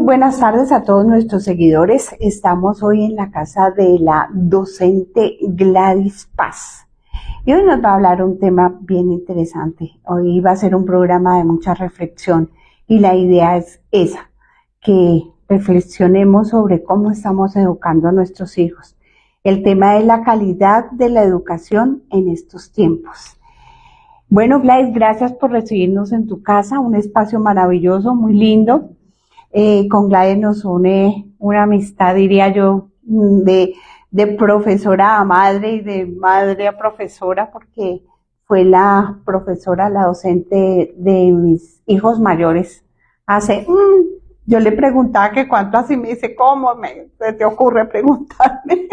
buenas tardes a todos nuestros seguidores. Estamos hoy en la casa de la docente Gladys Paz. Y hoy nos va a hablar un tema bien interesante. Hoy va a ser un programa de mucha reflexión y la idea es esa, que reflexionemos sobre cómo estamos educando a nuestros hijos. El tema es la calidad de la educación en estos tiempos. Bueno, Gladys, gracias por recibirnos en tu casa, un espacio maravilloso, muy lindo. Con Gladys nos une una amistad, diría yo, de profesora a madre y de madre a profesora, porque fue la profesora, la docente de mis hijos mayores. Yo le preguntaba que cuánto así, me dice, ¿cómo se te ocurre preguntarme?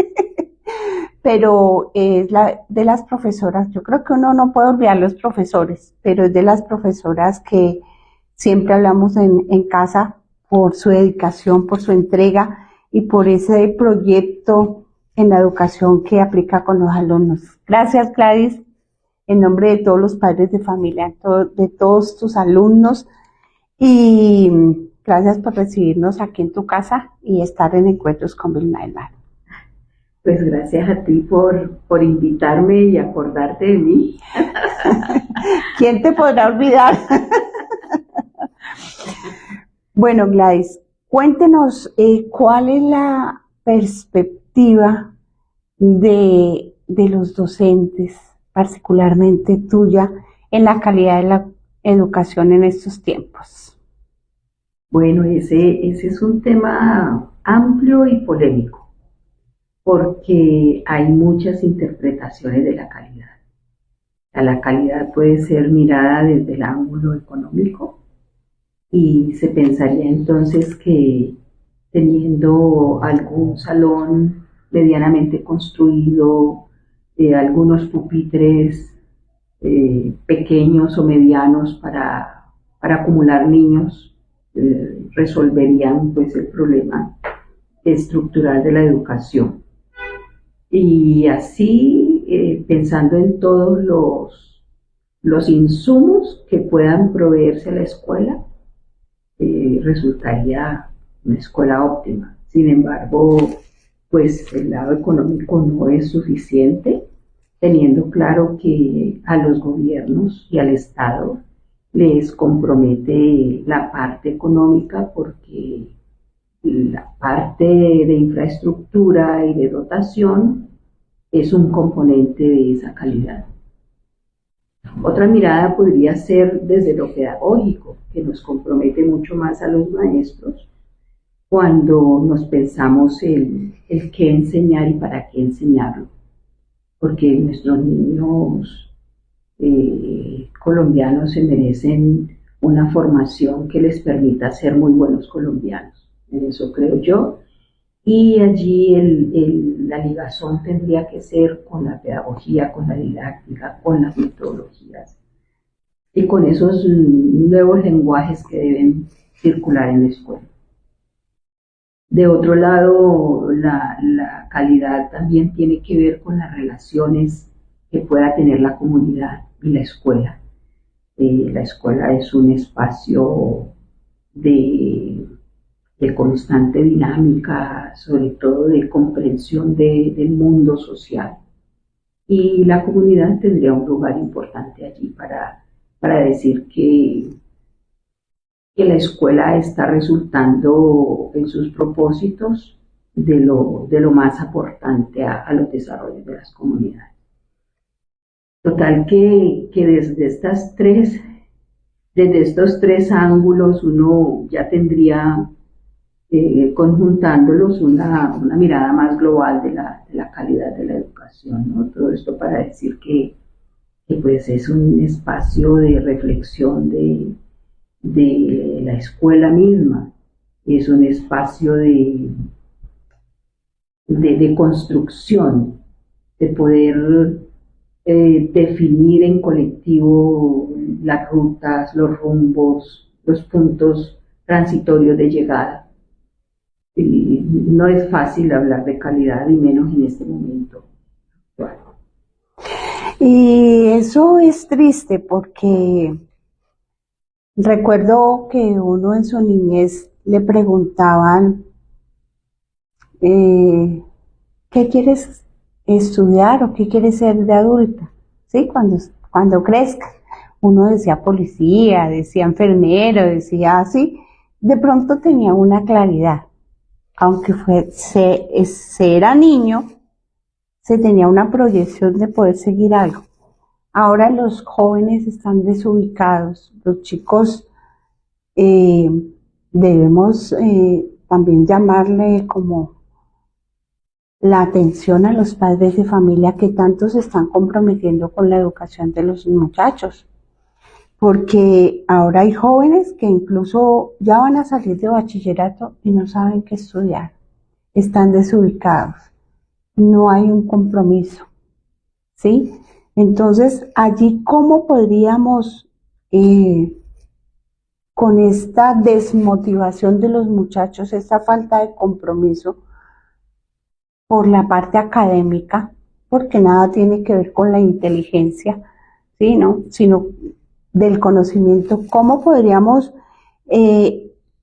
Pero es de las profesoras, yo creo que uno no puede olvidar los profesores, pero es de las profesoras que siempre hablamos en casa, por su dedicación, por su entrega y por ese proyecto en la educación que aplica con los alumnos. Gracias, Gladys, en nombre de todos los padres de familia, de todos tus alumnos, y gracias por recibirnos aquí en tu casa y estar en Encuentros con Vilma del Mar. Pues gracias a ti por invitarme y acordarte de mí. ¿Quién te podrá olvidar? Bueno, Gladys, cuéntenos cuál es la perspectiva de los docentes, particularmente tuya, en la calidad de la educación en estos tiempos. Bueno, ese es un tema amplio y polémico, porque hay muchas interpretaciones de la calidad. La calidad puede ser mirada desde el ángulo económico, y se pensaría entonces que teniendo algún salón medianamente construido, algunos pupitres pequeños o medianos para acumular niños, resolverían pues el problema estructural de la educación. Y así, pensando en todos los insumos que puedan proveerse a la escuela, resultaría una escuela óptima. Sin embargo, pues el lado económico no es suficiente, teniendo claro que a los gobiernos y al Estado les compromete la parte económica, porque la parte de infraestructura y de dotación es un componente de esa calidad. Otra mirada podría ser desde lo pedagógico, que nos compromete mucho más a los maestros cuando nos pensamos el qué enseñar y para qué enseñarlo. Porque nuestros niños colombianos se merecen una formación que les permita ser muy buenos colombianos. En eso creo yo. Y allí la ligazón tendría que ser con la pedagogía, con la didáctica, con las metodologías y con esos nuevos lenguajes que deben circular en la escuela. De otro lado, la calidad también tiene que ver con las relaciones que pueda tener la comunidad y la escuela. La escuela es un espacio de constante dinámica, sobre todo de comprensión del mundo social. Y la comunidad tendría un lugar importante allí para decir que la escuela está resultando en sus propósitos de lo más aportante a los desarrollos de las comunidades. Total que desde estos tres ángulos uno ya tendría conjuntándolos una mirada más global de la calidad de la educación, ¿no? Todo esto para decir que pues es un espacio de reflexión de la escuela misma, es un espacio de construcción, de poder definir en colectivo las rutas, los rumbos, los puntos transitorios de llegada. Y no es fácil hablar de calidad, y menos en este momento. Bueno. Y eso es triste porque recuerdo que uno en su niñez le preguntaban, ¿qué quieres estudiar o qué quieres ser de adulta? ¿Sí? Cuando crezca. Uno decía policía, decía enfermero, decía así. De pronto tenía una claridad. Aunque se era niño, se tenía una proyección de poder seguir algo. Ahora los jóvenes están desubicados, los chicos eh, debemos también llamarle como la atención a los padres de familia que tanto se están comprometiendo con la educación de los muchachos, porque ahora hay jóvenes que incluso ya van a salir de bachillerato y no saben qué estudiar, están desubicados, no hay un compromiso, ¿sí? Entonces, allí, ¿cómo podríamos, con esta desmotivación de los muchachos, esta falta de compromiso por la parte académica, porque nada tiene que ver con la inteligencia, ¿sí? ¿No? Sino del conocimiento, cómo podríamos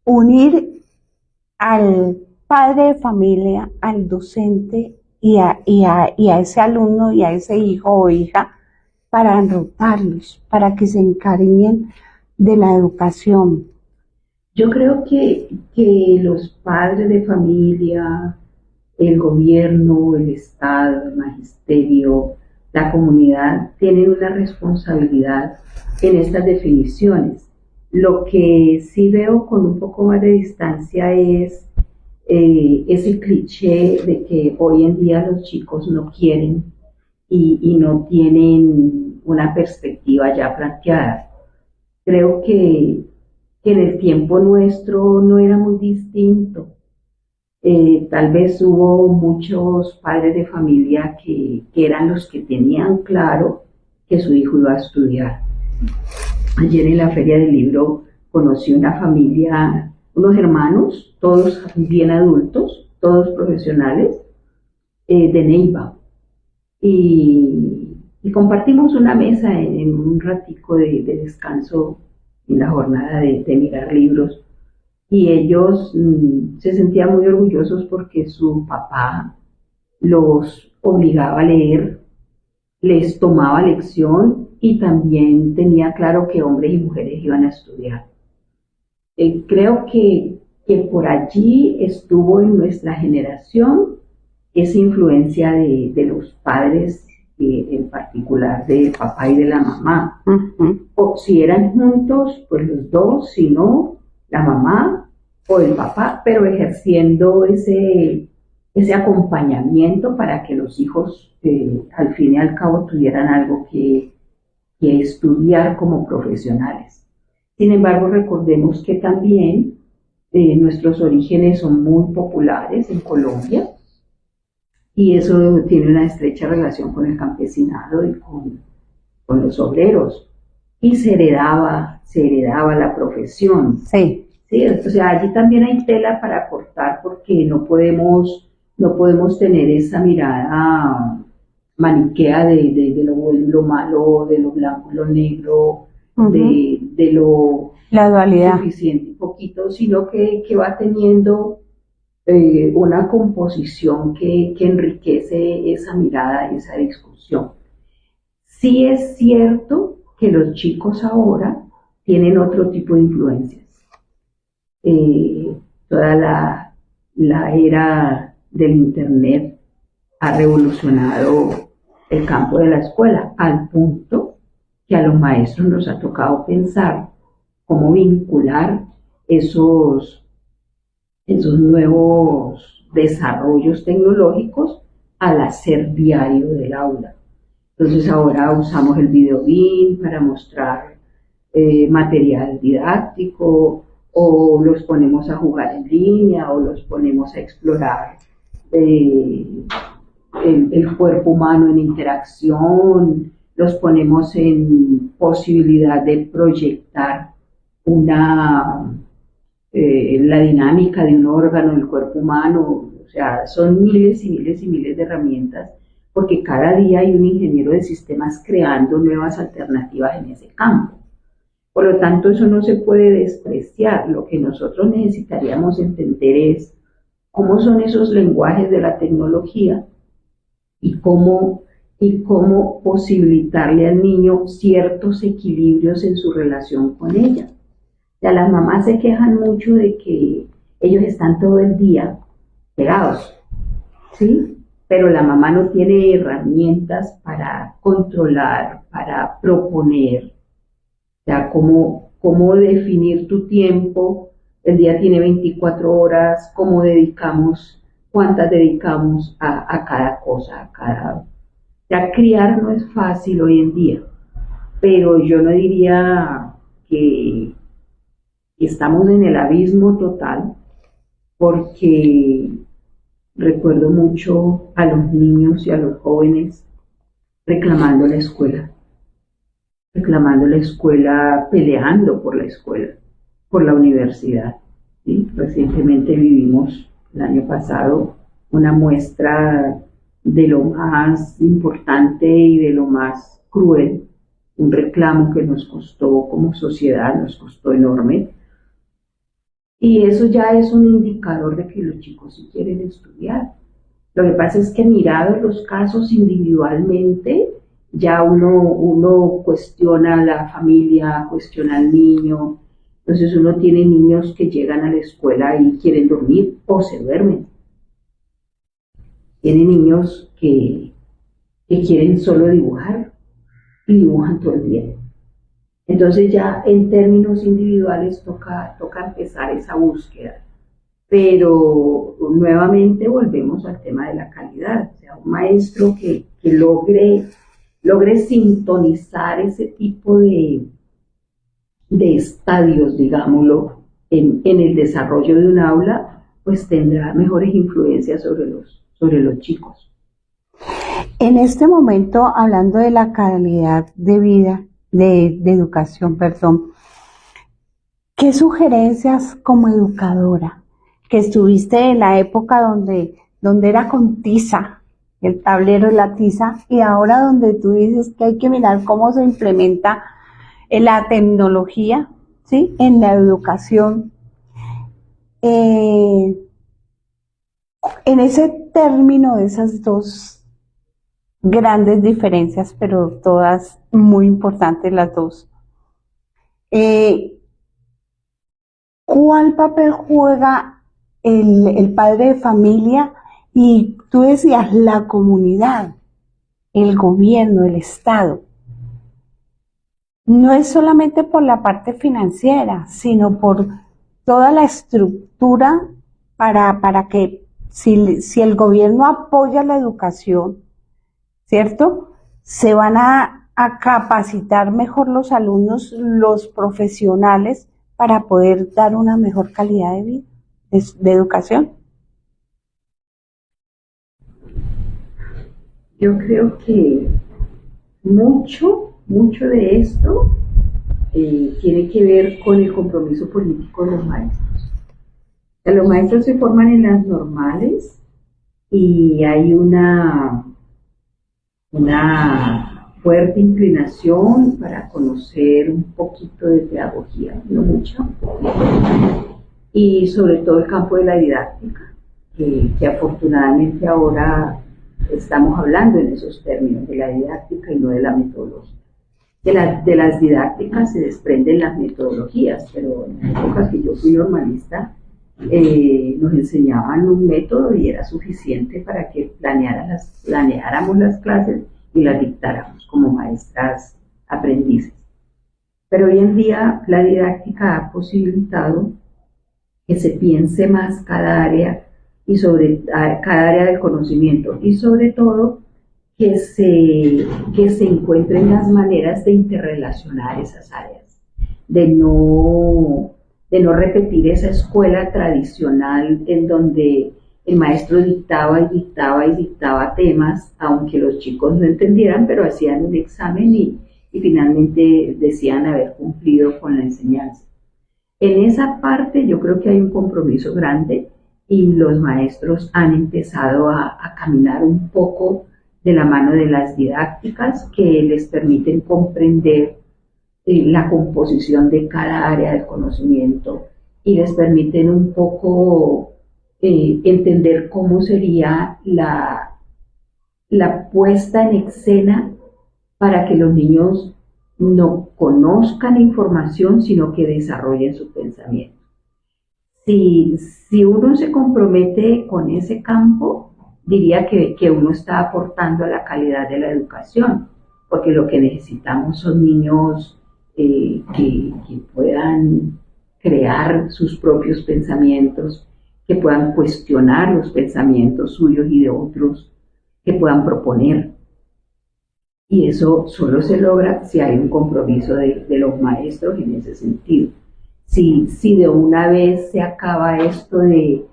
unir al padre de familia, al docente y a ese alumno y a ese hijo o hija para enrutarlos, para que se encariñen de la educación? Yo creo que los padres de familia, el gobierno, el Estado, el magisterio, la comunidad tienen una responsabilidad en estas definiciones. Lo que sí veo con un poco más de distancia es ese cliché de que hoy en día los chicos no quieren y no tienen una perspectiva ya planteada. Creo que en el tiempo nuestro no era muy distinto. Tal vez hubo muchos padres de familia que eran los que tenían claro que su hijo iba a estudiar. Ayer en la feria del libro conocí una familia, unos hermanos, todos bien adultos, todos profesionales, de Neiva. Y compartimos una mesa en un ratico de descanso en la jornada de mirar libros. Y ellos se sentían muy orgullosos porque su papá los obligaba a leer, les tomaba lección y también tenía claro que hombres y mujeres iban a estudiar. Creo que por allí estuvo en nuestra generación esa influencia de los padres, en particular del papá y de la mamá. O si eran juntos, pues los dos, si no, la mamá o el papá, pero ejerciendo ese acompañamiento para que los hijos al fin y al cabo tuvieran algo que estudiar como profesionales. Sin embargo, recordemos que también nuestros orígenes son muy populares en Colombia y eso tiene una estrecha relación con el campesinado y con los obreros. Y se heredaba la profesión. Sí. Sí, o sea, allí también hay tela para cortar porque no podemos tener esa mirada maniquea de lo bueno y lo malo, de lo blanco y lo negro, de lo la dualidad suficiente y poquito, sino que va teniendo una composición que enriquece esa mirada y esa discusión. Sí es cierto que los chicos ahora tienen otro tipo de influencias. Toda la era del Internet ha revolucionado el campo de la escuela, al punto que a los maestros nos ha tocado pensar cómo vincular esos nuevos desarrollos tecnológicos al hacer diario del aula. Entonces ahora usamos el video BIM para mostrar material didáctico, o los ponemos a jugar en línea, o los ponemos a explorar el cuerpo humano en interacción, los ponemos en posibilidad de proyectar la dinámica de un órgano del cuerpo humano. O sea, son miles y miles y miles de herramientas, porque cada día hay un ingeniero de sistemas creando nuevas alternativas en ese campo. Por lo tanto, eso no se puede despreciar. Lo que nosotros necesitaríamos entender es cómo son esos lenguajes de la tecnología y cómo posibilitarle al niño ciertos equilibrios en su relación con ella. Ya las mamás se quejan mucho de que ellos están todo el día pegados, ¿sí? Pero la mamá no tiene herramientas para controlar, para proponer, ya cómo definir tu tiempo. El día tiene 24 horas, cuántas dedicamos a cada cosa, a cada... Ya criar no es fácil hoy en día, pero yo no diría que estamos en el abismo total, porque recuerdo mucho a los niños y a los jóvenes reclamando la escuela, peleando por la escuela, por la universidad. ¿Sí? Recientemente vivimos el año pasado una muestra de lo más importante y de lo más cruel, un reclamo que nos costó como sociedad, nos costó enorme. Y eso ya es un indicador de que los chicos sí quieren estudiar. Lo que pasa es que mirados los casos individualmente, ya uno cuestiona a la familia, cuestiona al niño. Entonces uno tiene niños que llegan a la escuela y quieren dormir o se duermen. Tiene niños que quieren solo dibujar y dibujan todo el día. Entonces ya en términos individuales toca empezar esa búsqueda. Pero nuevamente volvemos al tema de la calidad. O sea, un maestro que logre sintonizar ese tipo de estadios, digámoslo, en el desarrollo de un aula, pues tendrá mejores influencias sobre los chicos. En este momento, hablando de la calidad de vida, de educación, perdón, ¿qué sugerencias como educadora, que estuviste en la época donde era con tiza, el tablero y la tiza, y ahora donde tú dices que hay que mirar cómo se implementa la tecnología, ¿sí?, en la educación? En ese término de esas dos grandes diferencias, pero todas muy importantes las dos, ¿cuál papel juega el padre de familia? Y tú decías la comunidad, el gobierno, el Estado. No es solamente por la parte financiera, sino por toda la estructura para que si el gobierno apoya la educación, ¿cierto?, se van a capacitar mejor los alumnos, los profesionales, para poder dar una mejor calidad de vida, de educación. Yo creo que mucho de esto tiene que ver con el compromiso político de los maestros. Los maestros se forman en las normales y hay una fuerte inclinación para conocer un poquito de pedagogía, no mucho, y sobre todo el campo de la didáctica, que afortunadamente ahora estamos hablando en esos términos de la didáctica y no de la metodología. De las didácticas se desprenden las metodologías, pero en la época que yo fui normalista nos enseñaban un método y era suficiente para que planeáramos las clases y las dictáramos como maestras aprendices. Pero hoy en día la didáctica ha posibilitado que se piense más cada área y sobre cada área del conocimiento, y sobre todo que se encuentren las maneras de interrelacionar esas áreas, de no repetir esa escuela tradicional en donde el maestro dictaba temas, aunque los chicos no entendieran, pero hacían un examen y finalmente decían haber cumplido con la enseñanza. En esa parte yo creo que hay un compromiso grande y los maestros han empezado a caminar un poco de la mano de las didácticas que les permiten comprender la composición de cada área del conocimiento y les permiten un poco entender cómo sería la puesta en escena para que los niños no conozcan información, sino que desarrollen su pensamiento. Si uno se compromete con ese campo, diría que uno está aportando a la calidad de la educación, porque lo que necesitamos son niños que puedan crear sus propios pensamientos, que puedan cuestionar los pensamientos suyos y de otros, que puedan proponer. Y eso solo se logra si hay un compromiso de los maestros en ese sentido. Si de una vez se acaba esto de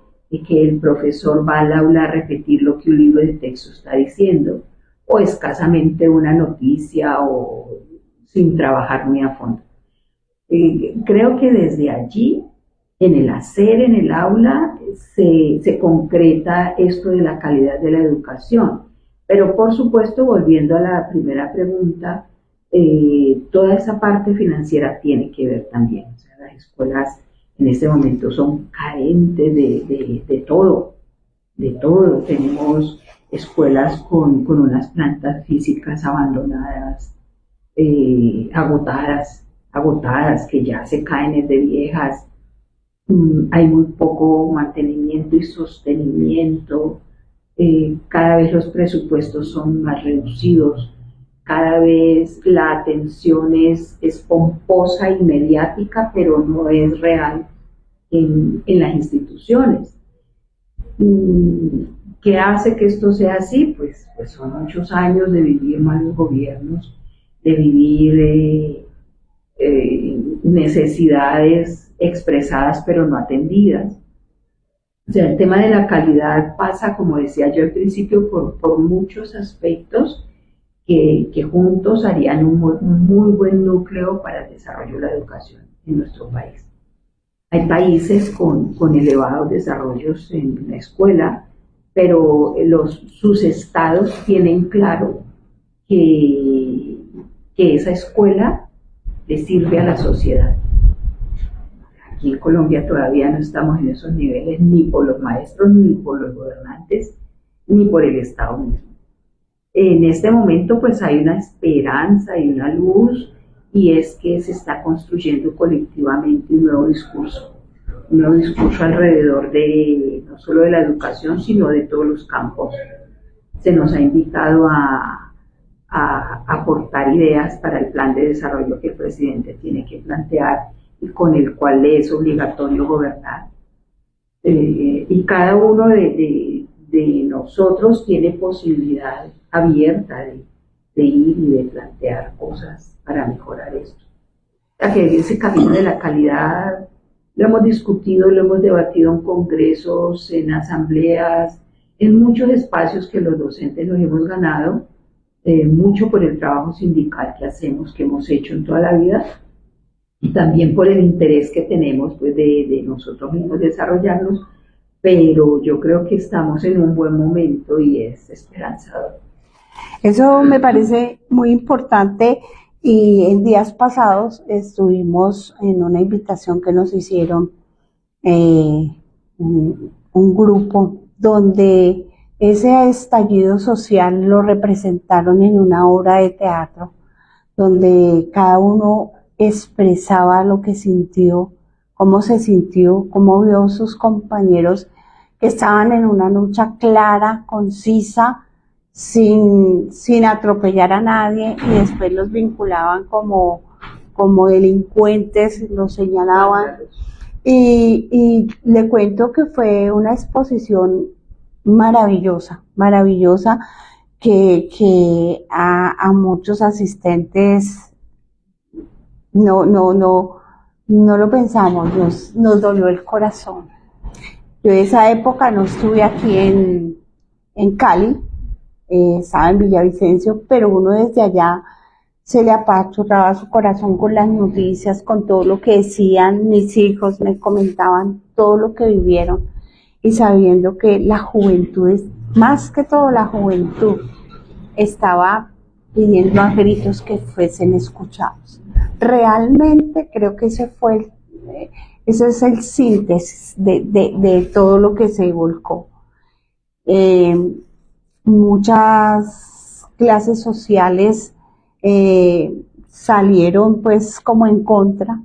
que el profesor va al aula a repetir lo que un libro de texto está diciendo, o escasamente una noticia o sin trabajar muy a fondo. Creo que desde allí, en el hacer en el aula, se concreta esto de la calidad de la educación. Pero por supuesto, volviendo a la primera pregunta, toda esa parte financiera tiene que ver también. O sea, las escuelas en este momento son carentes de todo, de todo. Tenemos escuelas con unas plantas físicas abandonadas, agotadas, que ya se caen de viejas. Hay muy poco mantenimiento y sostenimiento. Cada vez los presupuestos son más reducidos, cada vez la atención es pomposa y mediática, pero no es real en las instituciones. ¿Qué hace que esto sea así? Pues son muchos años de vivir malos gobiernos, de vivir necesidades expresadas pero no atendidas. O sea, el tema de la calidad pasa, como decía yo al principio, por muchos aspectos que juntos harían un muy buen núcleo para el desarrollo de la educación en nuestro país. Hay países con elevados desarrollos en la escuela, pero sus estados tienen claro que esa escuela le sirve a la sociedad. Aquí en Colombia todavía no estamos en esos niveles, ni por los maestros, ni por los gobernantes, ni por el Estado mismo. En este momento pues hay una esperanza y una luz, y es que se está construyendo colectivamente un nuevo discurso alrededor de no solo de la educación, sino de todos los campos. Se nos ha invitado a aportar ideas para el plan de desarrollo que el presidente tiene que plantear y con el cual le es obligatorio gobernar. Y cada uno de nosotros tiene posibilidad abierta de ir y de plantear cosas para mejorar esto. O sea, que ese camino de la calidad lo hemos discutido, lo hemos debatido en congresos, en asambleas, en muchos espacios que los docentes nos hemos ganado, mucho por el trabajo sindical que hacemos, que hemos hecho en toda la vida, y también por el interés que tenemos pues, de nosotros mismos desarrollarnos, pero yo creo que estamos en un buen momento y es esperanzador. Eso me parece muy importante, y en días pasados estuvimos en una invitación que nos hicieron un grupo donde ese estallido social lo representaron en una obra de teatro donde cada uno expresaba lo que sintió, cómo se sintió, cómo vio a sus compañeros que estaban en una lucha clara, concisa, sin atropellar a nadie, y después los vinculaban como delincuentes, los señalaban. Y le cuento que fue una exposición maravillosa, que a muchos asistentes no lo pensamos, nos dolió el corazón. Yo en esa época no estuve aquí en Cali, estaba en Villavicencio, pero uno desde allá se le apachurraba su corazón con las noticias, con todo lo que decían mis hijos, me comentaban todo lo que vivieron, y sabiendo que la juventud, más que todo la juventud, estaba pidiendo a gritos que fuesen escuchados. realmente creo que ese es el síntesis de todo lo que se volcó. Muchas clases sociales salieron pues como en contra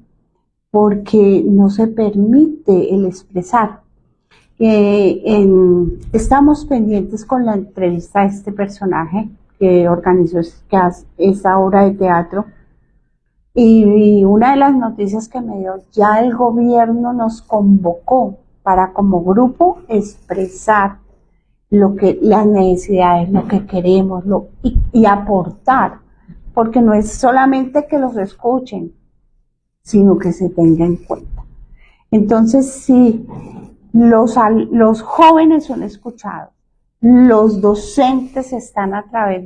porque no se permite el expresar. Estamos pendientes con la entrevista a este personaje que organizó esta obra de teatro, y una de las noticias que me dio, ya el gobierno nos convocó para como grupo expresar las necesidades, lo que queremos, y aportar, porque no es solamente que los escuchen, sino que se tenga en cuenta. Entonces, sí, los jóvenes son escuchados, los docentes están a través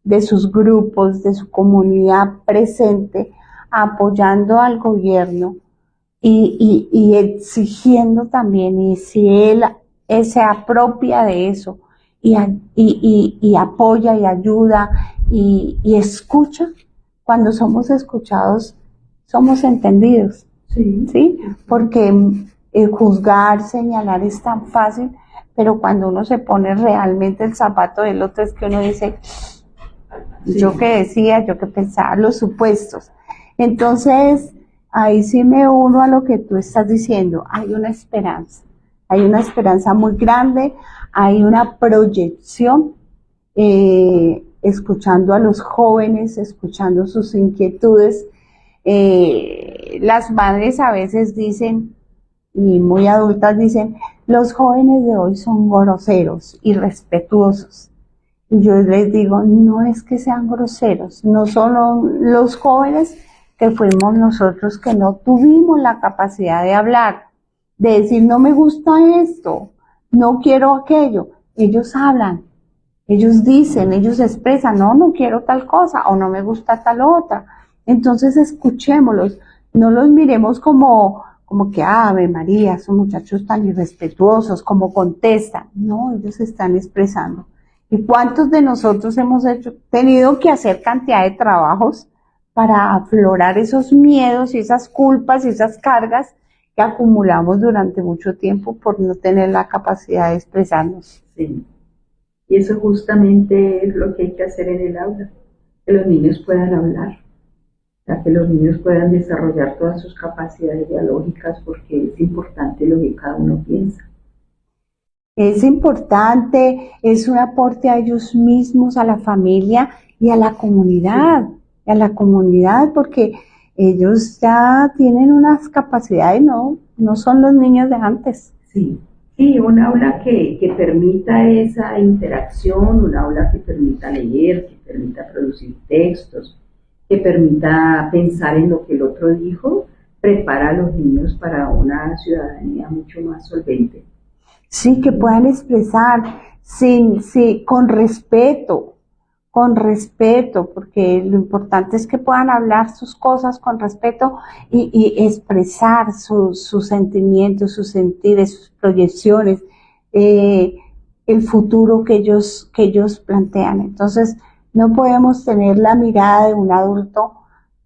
de sus grupos, de su comunidad presente, apoyando al gobierno y exigiendo también, y si él se apropia de eso y apoya y ayuda y escucha, cuando somos escuchados, somos entendidos. Sí. ¿Sí? Porque juzgar, señalar es tan fácil, pero cuando uno se pone realmente el zapato del otro es que uno dice, yo qué decía, yo qué pensaba, los supuestos. Entonces, ahí sí me uno a lo que tú estás diciendo, hay una esperanza muy grande, hay una proyección, escuchando a los jóvenes, escuchando sus inquietudes. Las madres a veces dicen, y muy adultas dicen, los jóvenes de hoy son groseros, irrespetuosos. Y yo les digo, no es que sean groseros, no son los jóvenes que fuimos nosotros que no tuvimos la capacidad de hablar, de decir, no me gusta esto, no quiero aquello. Ellos hablan, ellos dicen, ellos expresan, no quiero tal cosa o no me gusta tal otra. Entonces escuchémoslos, no los miremos como que Ave María, son muchachos tan irrespetuosos, como contestan. No, ellos están expresando. ¿Y cuántos de nosotros hemos tenido que hacer cantidad de trabajos para aflorar esos miedos y esas culpas y esas cargas que acumulamos durante mucho tiempo por no tener la capacidad de expresarnos? Sí. Y eso justamente es lo que hay que hacer en el aula, que los niños puedan hablar, para que los niños puedan desarrollar todas sus capacidades dialógicas, porque es importante lo que cada uno piensa. Es importante, es un aporte a ellos mismos, a la familia y a la comunidad, porque ellos ya tienen unas capacidades, no son los niños de antes. Sí, un aula que permita esa interacción, un aula que permita leer, que permita producir textos, que permita pensar en lo que el otro dijo, prepara a los niños para una ciudadanía mucho más solvente. Sí, que puedan expresar con respeto, porque lo importante es que puedan hablar sus cosas con respeto y expresar sus sentimientos, sus sentires, sus proyecciones, el futuro que ellos plantean. Entonces, no podemos tener la mirada de un adulto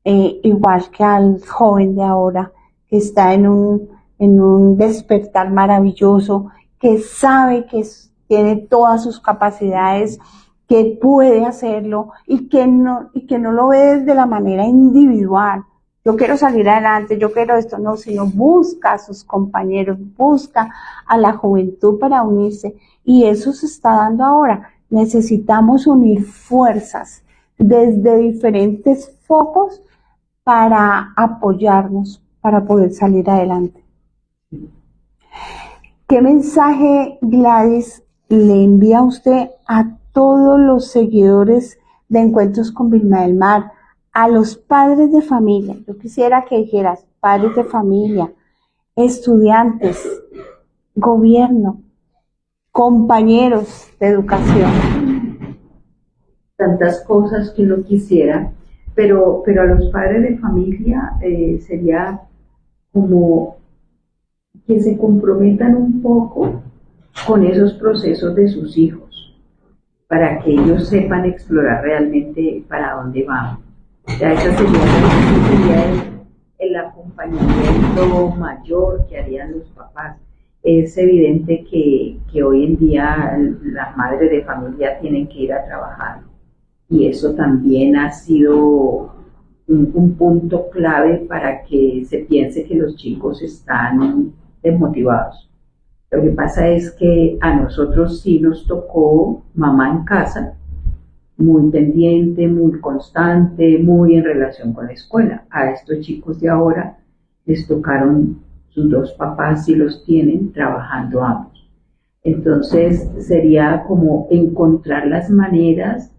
igual que al joven de ahora, que está en un despertar maravilloso, que sabe que tiene todas sus capacidades, que puede hacerlo y que no lo ve desde la manera individual. Yo quiero salir adelante, yo quiero esto, no, sino busca a sus compañeros, busca a la juventud para unirse, y eso se está dando ahora. Necesitamos unir fuerzas desde diferentes focos para apoyarnos, para poder salir adelante. ¿Qué mensaje, Gladys, le envía usted a todos los seguidores de Encuentros con Vilma del Mar, a los padres de familia? Yo quisiera que dijeras, padres de familia, estudiantes, gobierno, compañeros de educación. Tantas cosas que uno quisiera, pero a los padres de familia sería como que se comprometan un poco con esos procesos de sus hijos, para que ellos sepan explorar realmente para dónde van. Ya ese sería el acompañamiento mayor que harían los papás. Es evidente que hoy en día las madres de familia tienen que ir a trabajar y eso también ha sido un punto clave para que se piense que los chicos están desmotivados. Lo que pasa es que a nosotros sí nos tocó mamá en casa, muy pendiente, muy constante, muy en relación con la escuela. A estos chicos de ahora les tocaron sus dos papás, si los tienen, trabajando ambos. Entonces sería como encontrar las maneras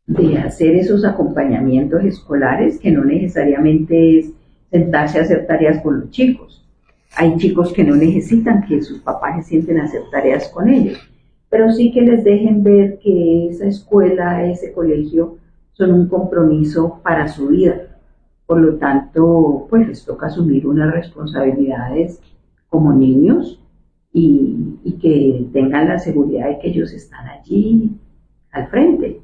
de hacer esos acompañamientos escolares, que no necesariamente es sentarse a hacer tareas con los chicos. Hay chicos que no necesitan que sus papás se sienten a hacer tareas con ellos, pero sí que les dejen ver que esa escuela, ese colegio, son un compromiso para su vida. Por lo tanto, pues les toca asumir unas responsabilidades como niños y que tengan la seguridad de que ellos están allí al frente.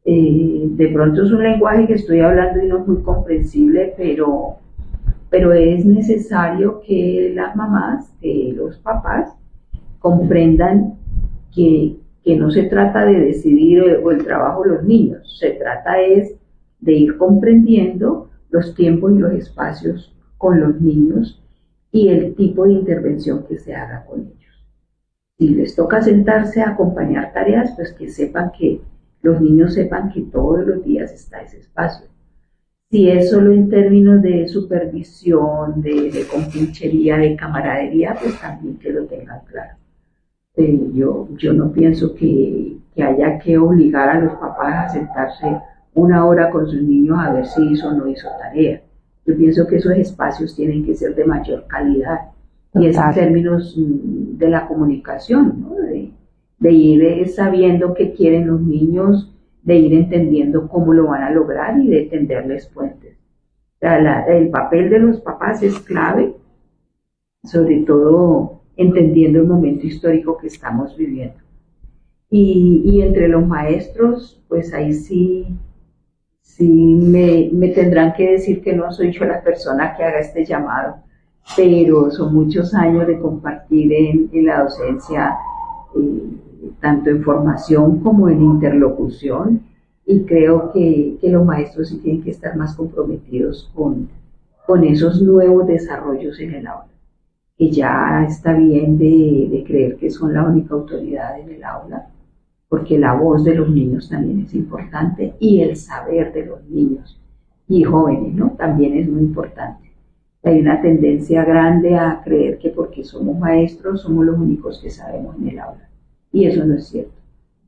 De pronto es un lenguaje que estoy hablando y no es muy comprensible, pero es necesario que las mamás, que los papás comprendan que no se trata de decidir o el trabajo de los niños, se trata es de ir comprendiendo los tiempos y los espacios con los niños y el tipo de intervención que se haga con ellos. Si les toca sentarse a acompañar tareas, pues que sepan que los niños sepan que todos los días está ese espacio. Si es solo en términos de supervisión, de compinchería, de camaradería, pues también que lo tengan claro. Yo no pienso que haya que obligar a los papás a sentarse una hora con sus niños a ver si hizo o no hizo tarea. Yo pienso que esos espacios tienen que ser de mayor calidad. Y es en términos de la comunicación, ¿no? De ir sabiendo qué quieren los niños, de ir entendiendo cómo lo van a lograr y de tenderles puentes. El papel de los papás es clave, sobre todo entendiendo el momento histórico que estamos viviendo. Y entre los maestros, pues ahí sí me tendrán que decir que no soy yo la persona que haga este llamado, pero son muchos años de compartir en la docencia, tanto en formación como en interlocución, y creo que los maestros sí tienen que estar más comprometidos con esos nuevos desarrollos en el aula, que ya está bien de creer que son la única autoridad en el aula, porque la voz de los niños también es importante y el saber de los niños y jóvenes, ¿no? También es muy importante. Hay una tendencia grande a creer que porque somos maestros somos los únicos que sabemos en el aula, y eso no es cierto.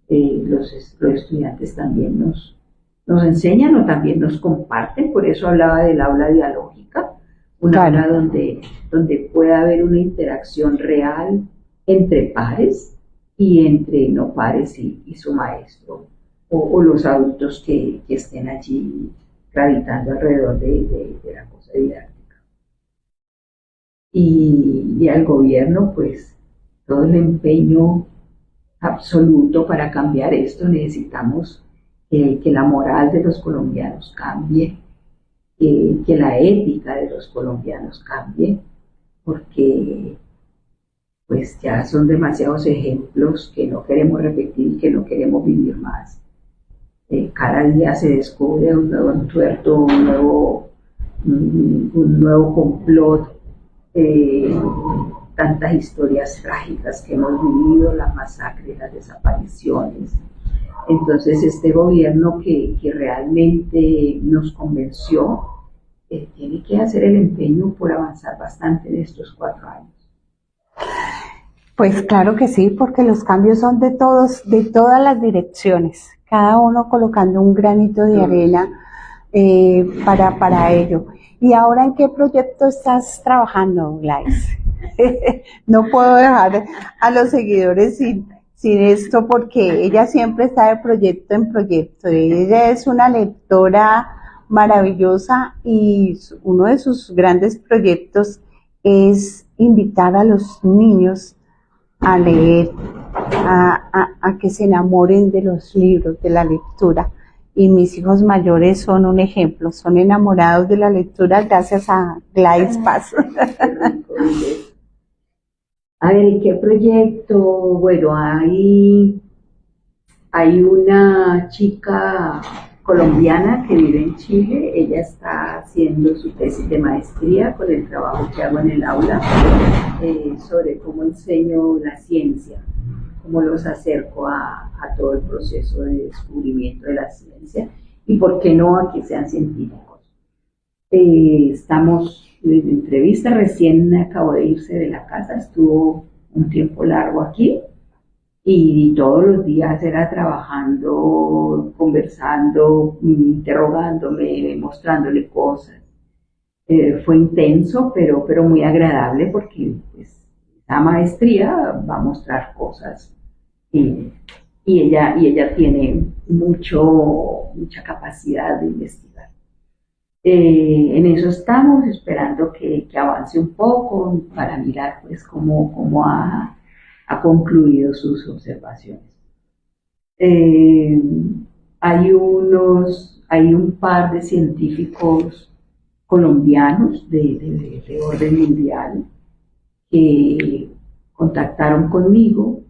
Los estudiantes también nos enseñan o también nos comparten, por eso hablaba del aula dialógica, una aula donde pueda haber una interacción real entre pares y entre no pares y su maestro, o los adultos que estén allí gravitando alrededor de la cosa didáctica. Y al gobierno, pues, todo el empeño absoluto para cambiar esto. Necesitamos que la moral de los colombianos cambie, que la ética de los colombianos cambie, porque pues ya son demasiados ejemplos que no queremos repetir y que no queremos vivir más. Cada día se descubre un nuevo entuerto, un nuevo complot, tantas historias trágicas que hemos vivido, las masacres, las desapariciones. Entonces este gobierno que realmente nos convenció, tiene que hacer el empeño por avanzar bastante en estos 4 años. Pues claro que sí, porque los cambios son de todas las direcciones, cada uno colocando un granito de arena para ello. ¿Y ahora en qué proyecto estás trabajando, Gladys? No puedo dejar a los seguidores sin esto, porque ella siempre está de proyecto en proyecto. Ella es una lectora maravillosa y uno de sus grandes proyectos es invitar a los niños a leer, a que se enamoren de los libros, de la lectura. y mis hijos mayores son un ejemplo, son enamorados de la lectura gracias a Gladys Paz. A ver, ¿y qué proyecto? Bueno, hay una chica colombiana que vive en Chile, ella está haciendo su tesis de maestría con el trabajo que hago en el aula sobre cómo enseño la ciencia, cómo los acerco a todo el proceso de descubrimiento de la ciencia y por qué no a que sean científicos. Estamos en entrevista, recién acabó de irse de la casa, estuvo un tiempo largo aquí y todos los días era trabajando, conversando, interrogándome, mostrándole cosas. Fue intenso, pero muy agradable porque pues, la maestría va a mostrar cosas y ella tiene mucha capacidad de investigar. En eso estamos, esperando que avance un poco para mirar pues cómo ha concluido sus observaciones. Hay un par de científicos colombianos de orden mundial que contactaron conmigo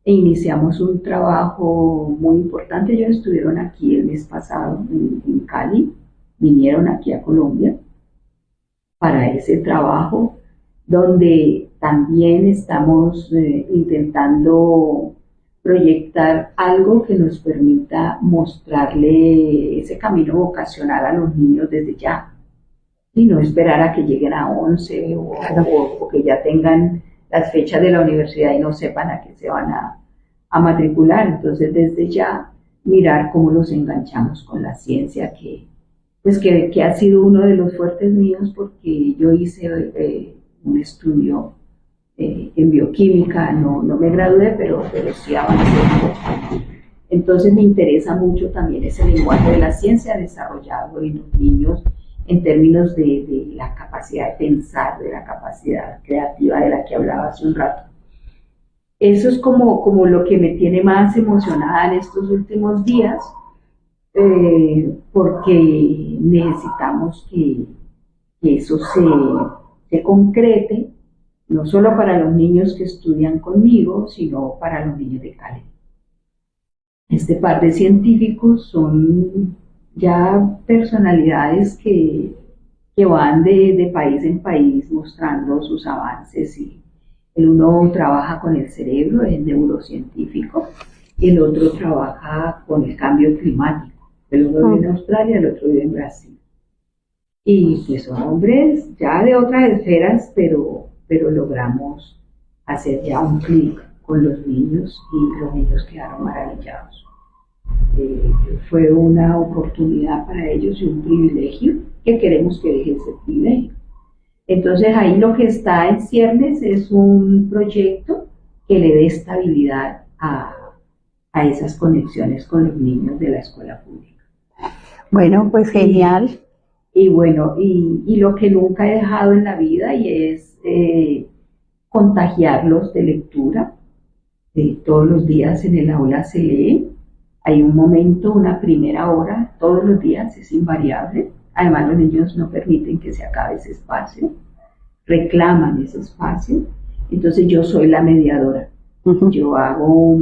e iniciamos un trabajo muy importante. Ellos estuvieron aquí el mes pasado en Cali, vinieron aquí a Colombia para ese trabajo, donde también estamos intentando proyectar algo que nos permita mostrarle ese camino vocacional a los niños desde ya, y no esperar a que lleguen a 11 o que ya tengan las fechas de la universidad y no sepan a qué se van a matricular. Entonces, desde ya, mirar cómo los enganchamos con la ciencia, que ha sido uno de los fuertes míos, porque yo hice un estudio en bioquímica, no me gradué, pero sí avancé un poco. Entonces me interesa mucho también ese lenguaje de la ciencia desarrollado en los niños en términos de la capacidad de pensar, de la capacidad creativa de la que hablaba hace un rato. Eso es como lo que me tiene más emocionada en estos últimos días, porque necesitamos que eso se concrete, no solo para los niños que estudian conmigo, sino para los niños de Cali. Este par de científicos son ya personalidades que van de país en país mostrando sus avances, y el uno trabaja con el cerebro, es neurocientífico, y el otro trabaja con el cambio climático. El uno vive en Australia, el otro vive en Brasil. Y pues son hombres ya de otras esferas, pero logramos hacer ya un clic con los niños y los niños quedaron maravillados. Fue una oportunidad para ellos y un privilegio que queremos que deje ese privilegio. Entonces ahí lo que está en ciernes es un proyecto que le dé estabilidad a esas conexiones con los niños de la escuela pública. Bueno, pues genial. Y bueno, y lo que nunca he dejado en la vida, y es contagiarlos de lectura. Todos los días en el aula se lee. Hay un momento, una primera hora, todos los días, es invariable. Además, los niños no permiten que se acabe ese espacio, reclaman ese espacio. Entonces yo soy la mediadora. Yo hago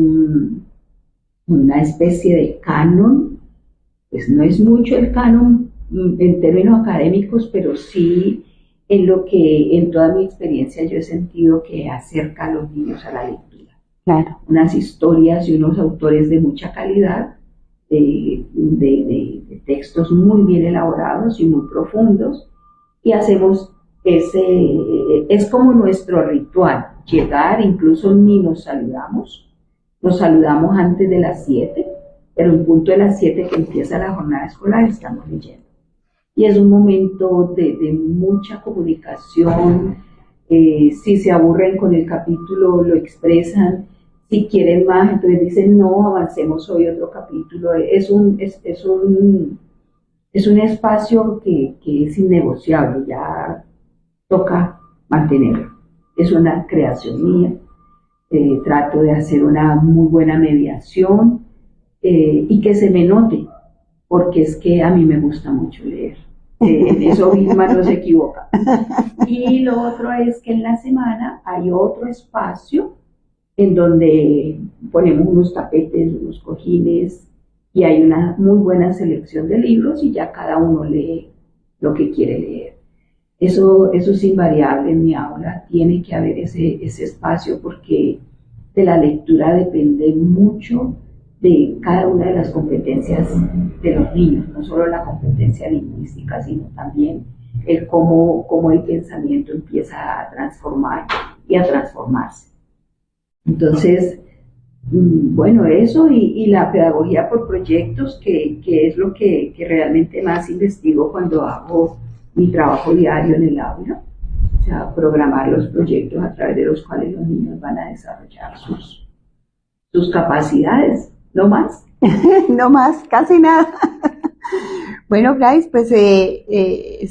una especie de canon, pues no es mucho el canon en términos académicos, pero sí en lo que en toda mi experiencia yo he sentido que acerca a los niños a la lectura. Claro. Unas historias y unos autores de mucha calidad, de textos muy bien elaborados y muy profundos, y hacemos es como nuestro ritual, llegar, incluso ni nos saludamos antes de las 7, pero en punto de las 7 que empieza la jornada escolar estamos leyendo. Y es un momento de mucha comunicación. Si se aburren con el capítulo lo expresan, si quieren más entonces dicen no, avancemos hoy otro capítulo. Es un espacio que es innegociable, ya toca mantenerlo. Es una creación mía. Trato de hacer una muy buena mediación y que se me note porque es que a mí me gusta mucho leer. En eso Vilma no se equivoca. Y lo otro es que en la semana hay otro espacio en donde ponemos unos tapetes, unos cojines, y hay una muy buena selección de libros y ya cada uno lee lo que quiere leer. Eso es invariable en mi aula, tiene que haber ese espacio porque de la lectura depende mucho de cada una de las competencias de los niños, no solo la competencia lingüística, sino también el cómo el pensamiento empieza a transformar y a transformarse. Entonces, bueno, eso y la pedagogía por proyectos, que es lo que realmente más investigo cuando hago mi trabajo diario en el aula, o sea, programar los proyectos a través de los cuales los niños van a desarrollar sus capacidades, no más. No más, casi nada. Bueno, Gladys, pues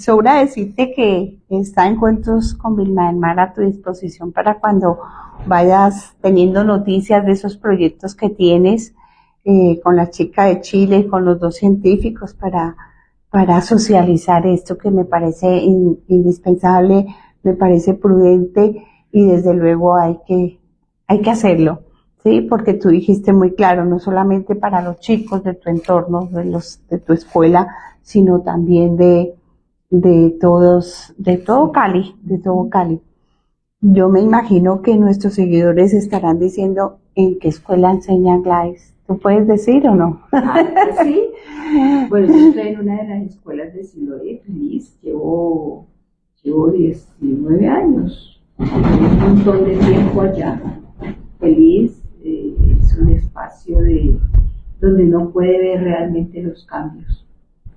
sobra decirte que está Encuentros con Vilma del Mar a tu disposición para cuando vayas teniendo noticias de esos proyectos que tienes con la chica de Chile, con los dos científicos, para socializar esto que me parece indispensable, me parece prudente y desde luego hay que hacerlo. Sí, porque tú dijiste muy claro, no solamente para los chicos de tu entorno, de tu escuela, sino también de todos, de todo Cali. Yo me imagino que nuestros seguidores estarán diciendo en qué escuela enseña Gladys. ¿Tú puedes decir o no? Sí. Bueno, yo estoy en una de las escuelas de Siloé, feliz, llevo 19 años, un montón de tiempo allá, feliz. Es un espacio donde uno puede ver realmente los cambios.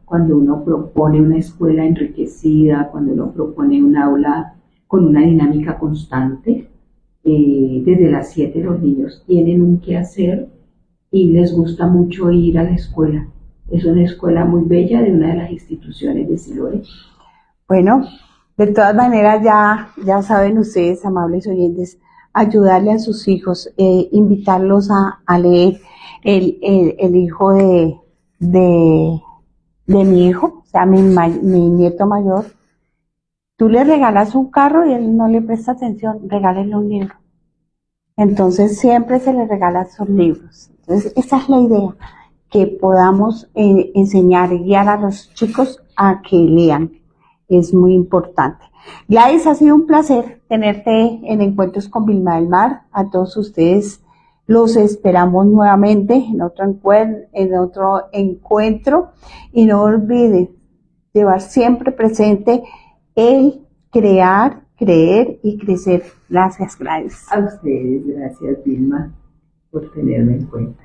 Cuando uno propone una escuela enriquecida, cuando uno propone un aula con una dinámica constante, desde las 7 los niños tienen un quehacer y les gusta mucho ir a la escuela. Es una escuela muy bella de una de las instituciones de Siloé. Bueno, de todas maneras ya saben ustedes, amables oyentes, ayudarle a sus hijos, invitarlos a leer. El hijo de mi hijo, o sea, mi nieto mayor, tú le regalas un carro y él no le presta atención, regálele un libro. Entonces siempre se le regalan sus libros. Entonces esa es la idea, que podamos enseñar y guiar a los chicos a que lean. Es muy importante. Gladys, ha sido un placer tenerte en Encuentros con Vilma del Mar. A todos ustedes los esperamos nuevamente en otro encuentro. Y no olviden llevar siempre presente el crear, creer y crecer. Gracias, Gladys. A ustedes, gracias Vilma, por tenerme en cuenta.